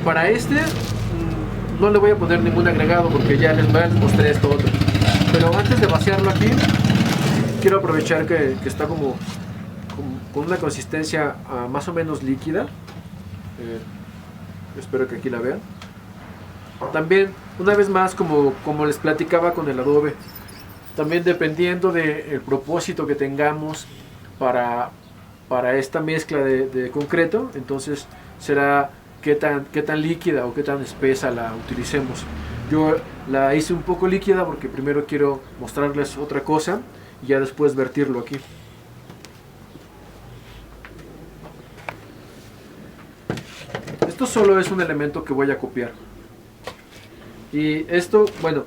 Para este no le voy a poner ningún agregado porque ya les mostré esto otro. Pero antes de vaciarlo aquí, quiero aprovechar que está como con una consistencia más o menos líquida. Espero que aquí la vean. También, una vez más, como les platicaba con el adobe, también dependiendo del propósito que tengamos para esta mezcla de concreto, entonces será qué tan líquida o qué tan espesa la utilicemos. Yo la hice un poco líquida porque primero quiero mostrarles otra cosa y ya después vertirlo aquí. Esto solo es un elemento que voy a copiar. Y esto, bueno,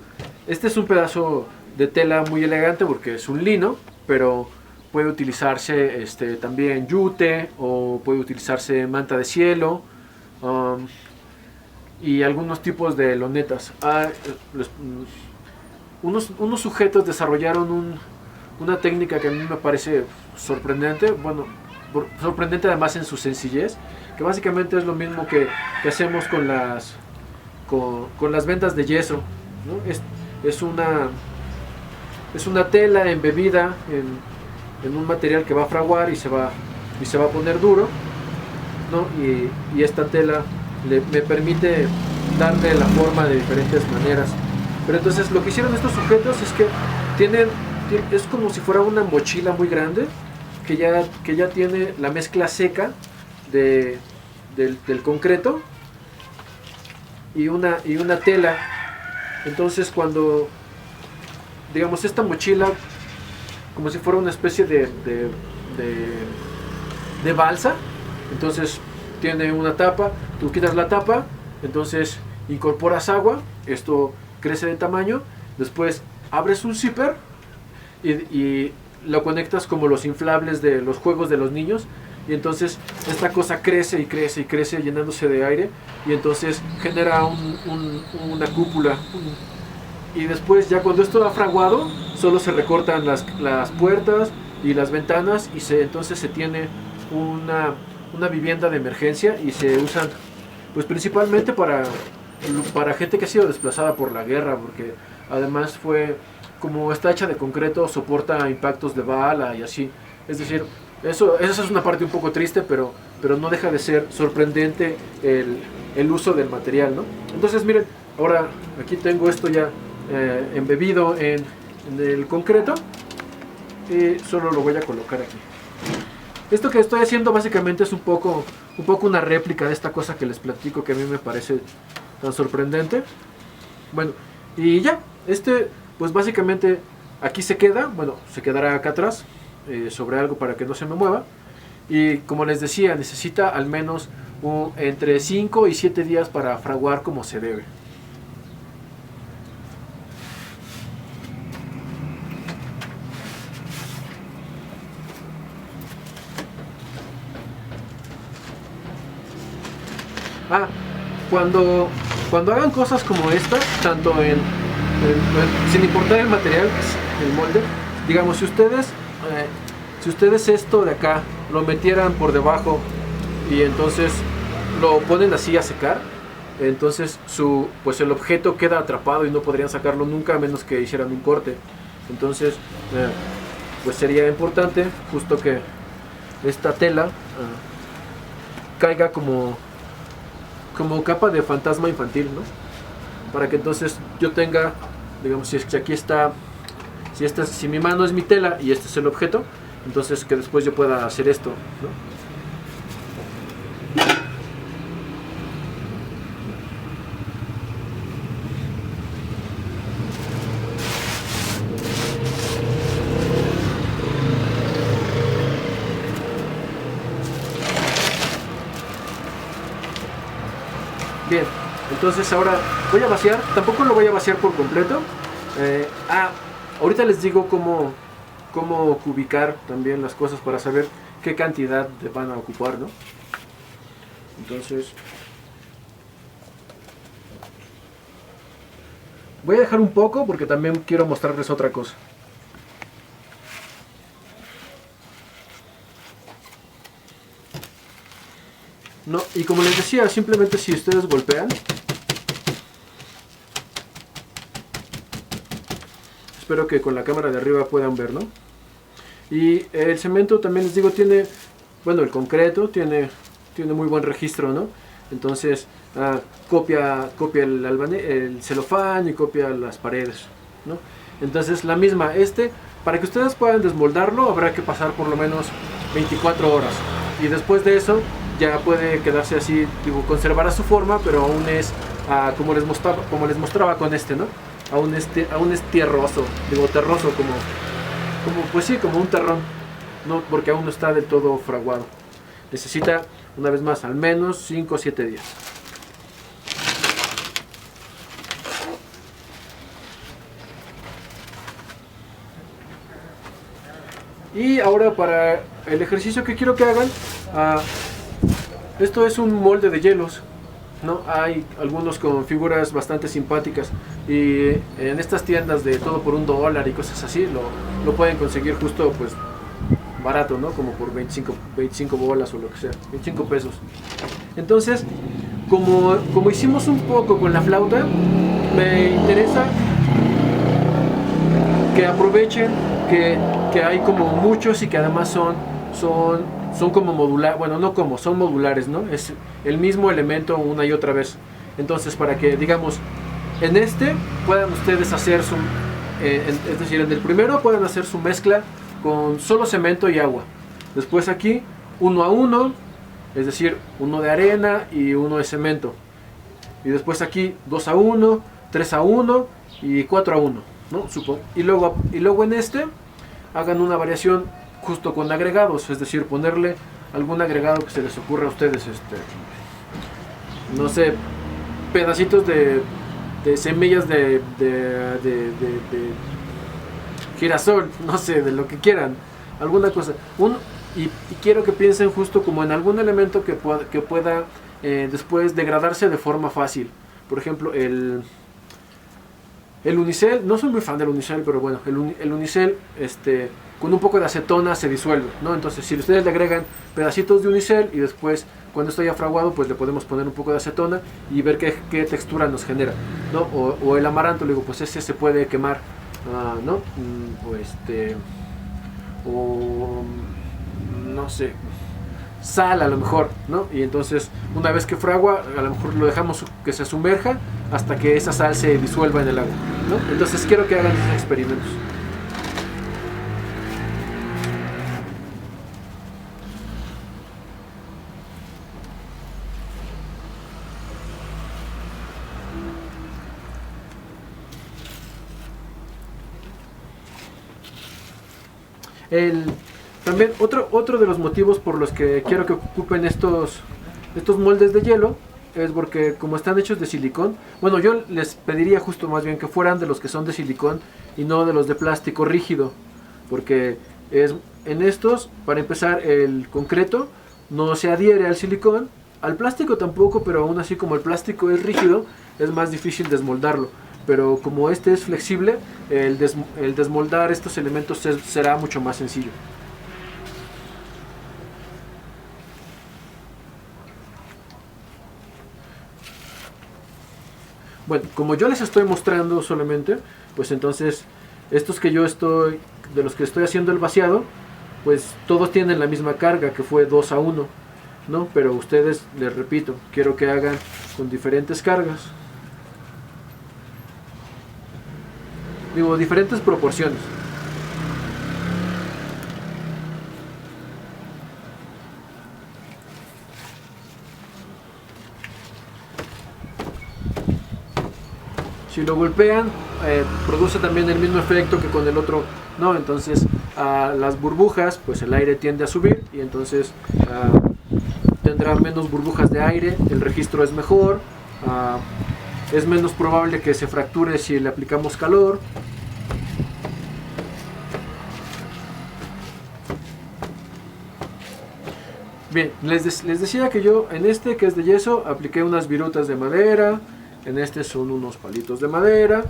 este es un pedazo de tela muy elegante porque es un lino, pero puede utilizarse también yute o puede utilizarse manta de cielo y algunos tipos de lonetas. Unos sujetos desarrollaron una técnica que a mí me parece sorprendente, bueno, sorprendente además en su sencillez, que básicamente es lo mismo que hacemos con las vendas de yeso, ¿no? Es una tela embebida en un material que va a fraguar y se va a poner duro, ¿no? Y esta tela me permite darle la forma de diferentes maneras. Pero entonces lo que hicieron estos sujetos es que es como si fuera una mochila muy grande que ya tiene la mezcla seca del concreto y una tela. Entonces cuando, digamos, esta mochila, como si fuera una especie de balsa, entonces tiene una tapa, tú quitas la tapa, entonces incorporas agua, esto crece de tamaño, después abres un zipper y lo conectas como los inflables de los juegos de los niños, y entonces esta cosa crece y crece y crece llenándose de aire y entonces genera una cúpula. Y después ya cuando esto ha fraguado solo se recortan las puertas y las ventanas y entonces se tiene una vivienda de emergencia y se usan pues principalmente para gente que ha sido desplazada por la guerra, porque además como está hecha de concreto, soporta impactos de bala y así. Es decir, esa es una parte un poco triste, pero no deja de ser sorprendente el uso del material, ¿no? Entonces miren, ahora aquí tengo esto ya embebido en el concreto y solo lo voy a colocar aquí. Esto que estoy haciendo básicamente es un poco una réplica de esta cosa que les platico que a mí me parece tan sorprendente. Bueno, y ya, pues básicamente aquí se queda, bueno, se quedará acá atrás sobre algo para que no se me mueva. Y como les decía, necesita al menos entre 5 y 7 días para fraguar como se debe. Cuando hagan cosas como esta, tanto sin importar el material, el molde, digamos, si ustedes esto de acá lo metieran por debajo y entonces lo ponen así a secar, entonces pues el objeto queda atrapado y no podrían sacarlo nunca a menos que hicieran un corte. Entonces pues sería importante justo que esta tela caiga como capa de fantasma infantil, ¿no? Para que entonces yo tenga, digamos, si aquí está, si mi mano es mi tela y este es el objeto, entonces que después yo pueda hacer esto, ¿no? Bien, entonces ahora voy a vaciar, tampoco lo voy a vaciar por completo. Ahorita les digo cómo ubicar también las cosas para saber qué cantidad van a ocupar, ¿no? Entonces voy a dejar un poco porque también quiero mostrarles otra cosa. ¿no? Y como les decía, simplemente si ustedes golpean, espero que con la cámara de arriba puedan ver, ¿no? Y el cemento también les digo tiene, bueno, el concreto tiene muy buen registro, ¿no? Entonces copia el celofán y copia las paredes, ¿no? Entonces la misma, para que ustedes puedan desmoldarlo habrá que pasar por lo menos 24 horas. Y después de eso ya puede quedarse así, digo, conservará su forma, pero aún es como les mostraba con ¿no? Aún es tierroso, digo terroso, como pues sí, como un terrón, no, porque aún no está del todo fraguado. Necesita, una vez más, al menos 5 o 7 días. Y ahora para el ejercicio que quiero que hagan, esto es un molde de hielos, ¿no? Hay algunos con figuras bastante simpáticas y en estas tiendas de todo por $1 y cosas así lo pueden conseguir justo pues barato, ¿no? Como por 25 bolas o lo que sea, 25 pesos. Entonces, como hicimos un poco con la flauta, me interesa que aprovechen que hay como muchos y que además son como modular, bueno, no como, son modulares, ¿no? Es el mismo elemento una y otra vez. Entonces, para que, digamos, en puedan ustedes hacer es decir, en el primero puedan hacer su mezcla con solo cemento y agua. Después aquí, 1 a 1, es decir, uno de arena y uno de cemento. Y después aquí, 2 a 1, 3 a 1 y 4 a 1, ¿no? Y luego en hagan una variación justo con agregados, es decir, ponerle algún agregado que se les ocurra a ustedes, no sé, pedacitos de semillas de girasol, no sé, de lo que quieran, alguna cosa. Y quiero que piensen justo como en algún elemento que pueda después degradarse de forma fácil. Por ejemplo, el unicel, no soy muy fan del unicel, pero bueno, el unicel con un poco de acetona se disuelve, ¿no? Entonces si ustedes le agregan pedacitos de unicel y después cuando está ya fraguado pues le podemos poner un poco de acetona y ver qué textura nos genera, ¿no? O el amaranto, le digo, pues ese se puede quemar, ¿no? O no sé, sal a lo mejor, ¿no? Y entonces una vez que fragua a lo mejor lo dejamos que se sumerja hasta que esa sal se disuelva en el agua, ¿no? Entonces quiero que hagan esos experimentos. También otro de los motivos por los que quiero que ocupen estos moldes de hielo es porque como están hechos de silicón, bueno, yo les pediría justo más bien que fueran de los que son de silicón y no de los de plástico rígido, porque en estos, para empezar, el concreto no se adhiere al silicón, al plástico tampoco, pero aún así como el plástico es rígido, es más difícil desmoldarlo. Pero como es flexible, el desmoldar estos elementos será mucho más sencillo. Bueno, como yo les estoy mostrando solamente, pues entonces estos de los que estoy haciendo el vaciado, pues todos tienen la misma carga, que fue 2 a 1, ¿no? Pero ustedes, les repito, quiero que hagan con diferentes cargas. Digo, diferentes proporciones. Si lo golpean, produce también el mismo efecto que con el otro, ¿no? Entonces, las burbujas, pues el aire tiende a subir y entonces tendrá menos burbujas de aire, el registro es mejor, es menos probable que se fracture si le aplicamos calor. Bien, les decía que yo en que es de yeso apliqué unas virutas de madera, en son unos palitos de madera.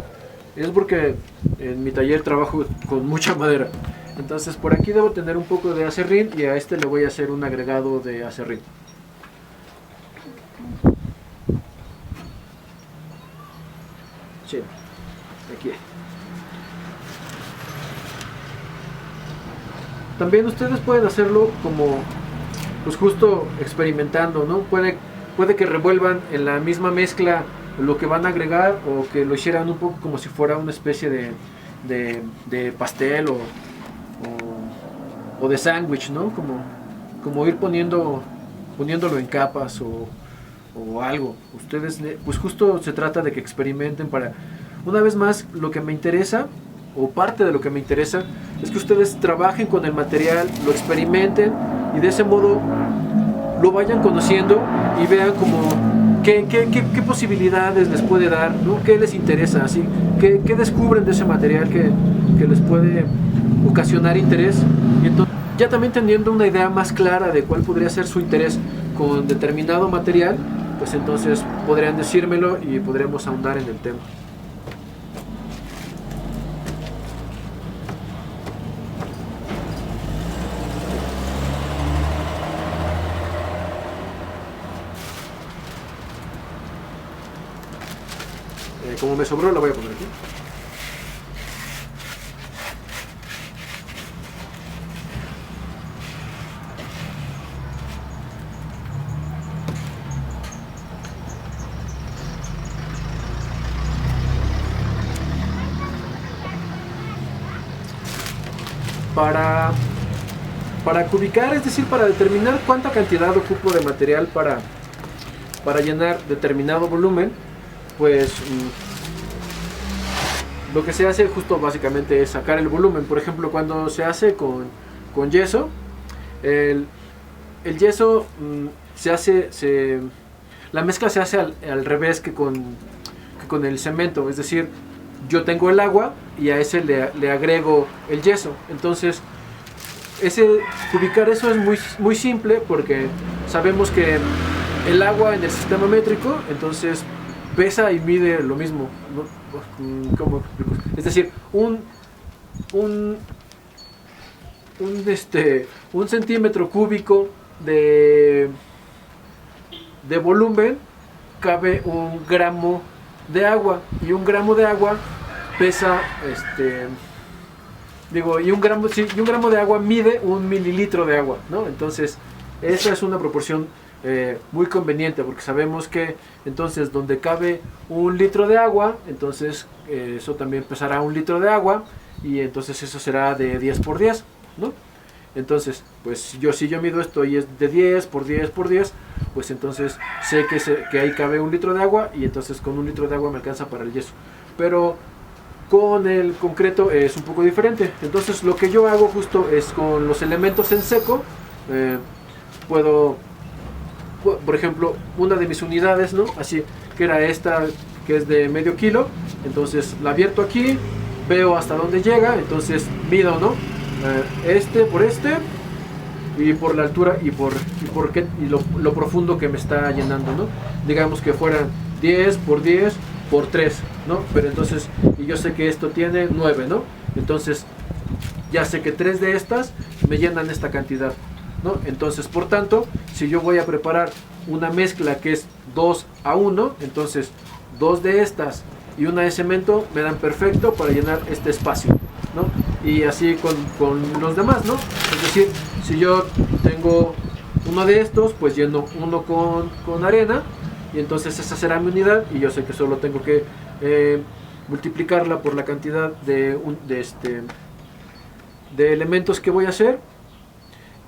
Es porque en mi taller trabajo con mucha madera. Entonces por aquí debo tener un poco de acerrín y a le voy a hacer un agregado de acerrín. Sí, aquí. También ustedes pueden hacerlo como, pues justo experimentando, ¿no? Puede que revuelvan en la misma mezcla lo que van a agregar, o que lo hicieran un poco como si fuera una especie de pastel, o de sándwich, ¿no? Como ir poniéndolo en capas, o algo. Ustedes, pues justo se trata de que experimenten para, una vez más, lo que me interesa, o parte de lo que me interesa, es que ustedes trabajen con el material, lo experimenten, y de ese modo lo vayan conociendo y vean como qué posibilidades les puede dar, ¿no? Qué les interesa, así, qué descubren de ese material que les puede ocasionar interés. Y entonces, ya también teniendo una idea más clara de cuál podría ser su interés con determinado material, pues entonces podrían decírmelo y podremos ahondar en el tema. Como me sobró, la voy a poner aquí. Para cubicar, es decir, para determinar cuánta cantidad ocupo de material para llenar determinado volumen, pues lo que se hace justo básicamente es sacar el volumen. Por ejemplo, cuando se hace con yeso, el yeso la mezcla se hace al revés que con el cemento. Es decir, yo tengo el agua y a ese le agrego el yeso. Entonces, cubicar eso es muy simple, porque sabemos que el agua en el sistema métrico, entonces, pesa y mide lo mismo, ¿no? ¿Cómo explico? Es decir, un centímetro cúbico de volumen cabe 1 gramo de agua, y 1 gramo de agua pesa, y un gramo de agua mide 1 mililitro de agua, ¿no? Entonces, esa es una proporción muy conveniente, porque sabemos que entonces donde cabe 1 litro de agua, entonces eso también pesará 1 litro de agua, y entonces eso será de 10 por 10, ¿no? Entonces, pues si yo mido esto y es de 10 por 10 por 10, pues entonces sé que ahí cabe 1 litro de agua, y entonces con 1 litro de agua me alcanza para el yeso. Pero con el concreto es un poco diferente. Entonces, lo que yo hago justo es, con los elementos en seco, por ejemplo, una de mis unidades, ¿no? Así, que era esta, que es de medio kilo. Entonces la vierto aquí, veo hasta dónde llega, entonces mido, ¿no? Por y por la altura y lo profundo que me está llenando, ¿no? Digamos que fueran 10 por 10 por 3, ¿no? Pero entonces, y yo sé que esto tiene 9, ¿no? Entonces ya sé que 3 de estas me llenan esta cantidad, ¿no? Entonces, por tanto, si yo voy a preparar una mezcla que es 2:1, entonces 2 de estas y una de cemento me dan perfecto para llenar este espacio, ¿no? Y así con los demás, ¿no? Es decir, si yo tengo uno de estos, pues lleno uno con arena, y entonces esa será mi unidad, y yo sé que solo tengo que multiplicarla por la cantidad de elementos que voy a hacer,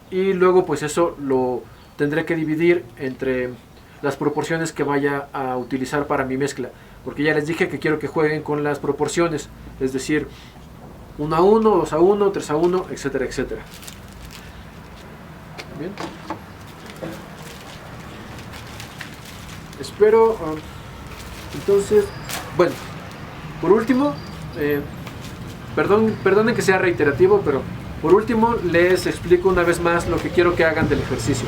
y luego pues eso lo tendré que dividir entre las proporciones que vaya a utilizar para mi mezcla, porque ya les dije que quiero que jueguen con las proporciones, es decir, 1:1, 2:1, 3:1, etcétera, etcétera. Bien. Espero, entonces, bueno, por último, perdonen que sea reiterativo, pero por último les explico una vez más lo que quiero que hagan del ejercicio.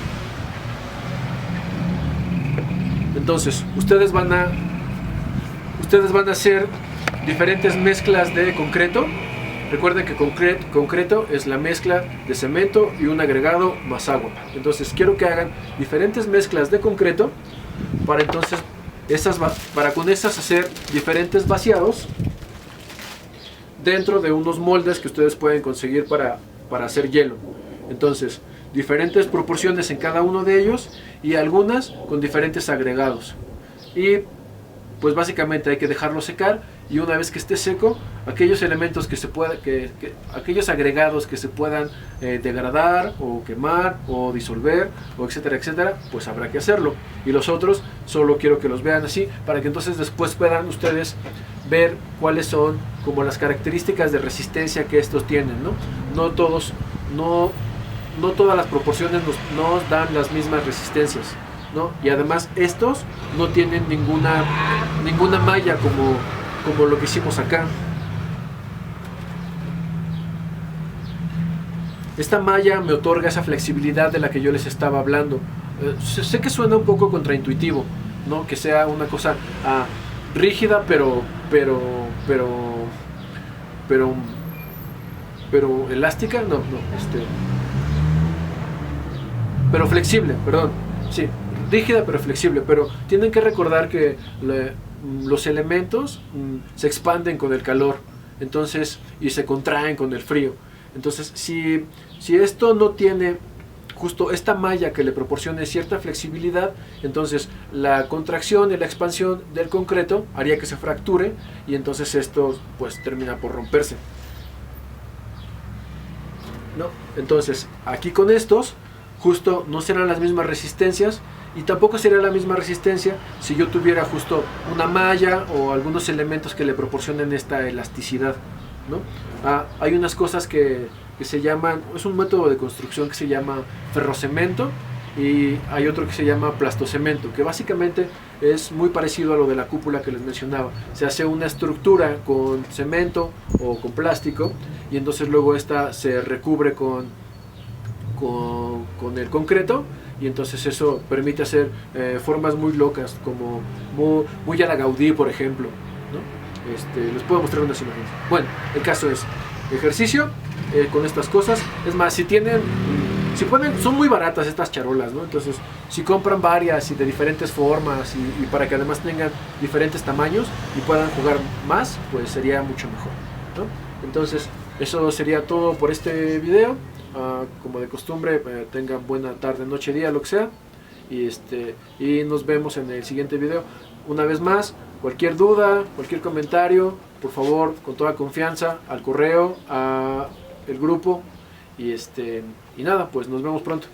Entonces, ustedes van a hacer diferentes mezclas de concreto. Recuerden que concreto es la mezcla de cemento y un agregado más agua. Entonces quiero que hagan diferentes mezclas de concreto, para entonces para con esas hacer diferentes vaciados dentro de unos moldes que ustedes pueden conseguir para hacer hielo. Entonces, diferentes proporciones en cada uno de ellos y algunas con diferentes agregados. Y pues básicamente hay que dejarlo secar, y una vez que esté seco, aquellos elementos aquellos agregados que se puedan degradar o quemar o disolver o etcétera etcétera, pues habrá que hacerlo. Y los otros solo quiero que los vean así, para que entonces después puedan ustedes ver cuáles son como las características de resistencia que estos tienen, ¿no? No todas las proporciones nos dan las mismas resistencias, ¿no? Y además estos no tienen ninguna malla como lo que hicimos acá. Esta malla me otorga esa flexibilidad de la que yo les estaba hablando. Sé que suena un poco contraintuitivo, ¿no? Que sea una cosa rígida pero elástica, pero flexible, perdón. Sí, rígida pero flexible, pero tienen que recordar que los elementos se expanden con el calor, entonces, y se contraen con el frío. Entonces, si esto no tiene justo esta malla que le proporcione cierta flexibilidad, entonces la contracción y la expansión del concreto haría que se fracture, y entonces esto pues termina por romperse, ¿no? Entonces, aquí con estos justo no serán las mismas resistencias, y tampoco sería la misma resistencia si yo tuviera justo una malla o algunos elementos que le proporcionen esta elasticidad, ¿no? Hay unas cosas que se llaman, es un método de construcción que se llama ferrocemento, y hay otro que se llama plastocemento, que básicamente es muy parecido a lo de la cúpula que les mencionaba. Se hace una estructura con cemento o con plástico, y entonces luego esta se recubre con el concreto, y entonces eso permite hacer formas muy locas, como muy a la Gaudí, por ejemplo, ¿no? Les puedo mostrar unas imágenes. Bueno, el caso es ejercicio con estas cosas. Es más, si pueden, son muy baratas estas charolas, ¿no? Entonces, si compran varias y de diferentes formas, y para que además tengan diferentes tamaños y puedan jugar más, pues sería mucho mejor, ¿no? Entonces, eso sería todo por este video. Como de costumbre, tengan buena tarde, noche, día, lo que sea, y nos vemos en el siguiente video. Una vez más, cualquier duda, cualquier comentario, por favor, con toda confianza, al correo, a el grupo, y nada, pues nos vemos pronto.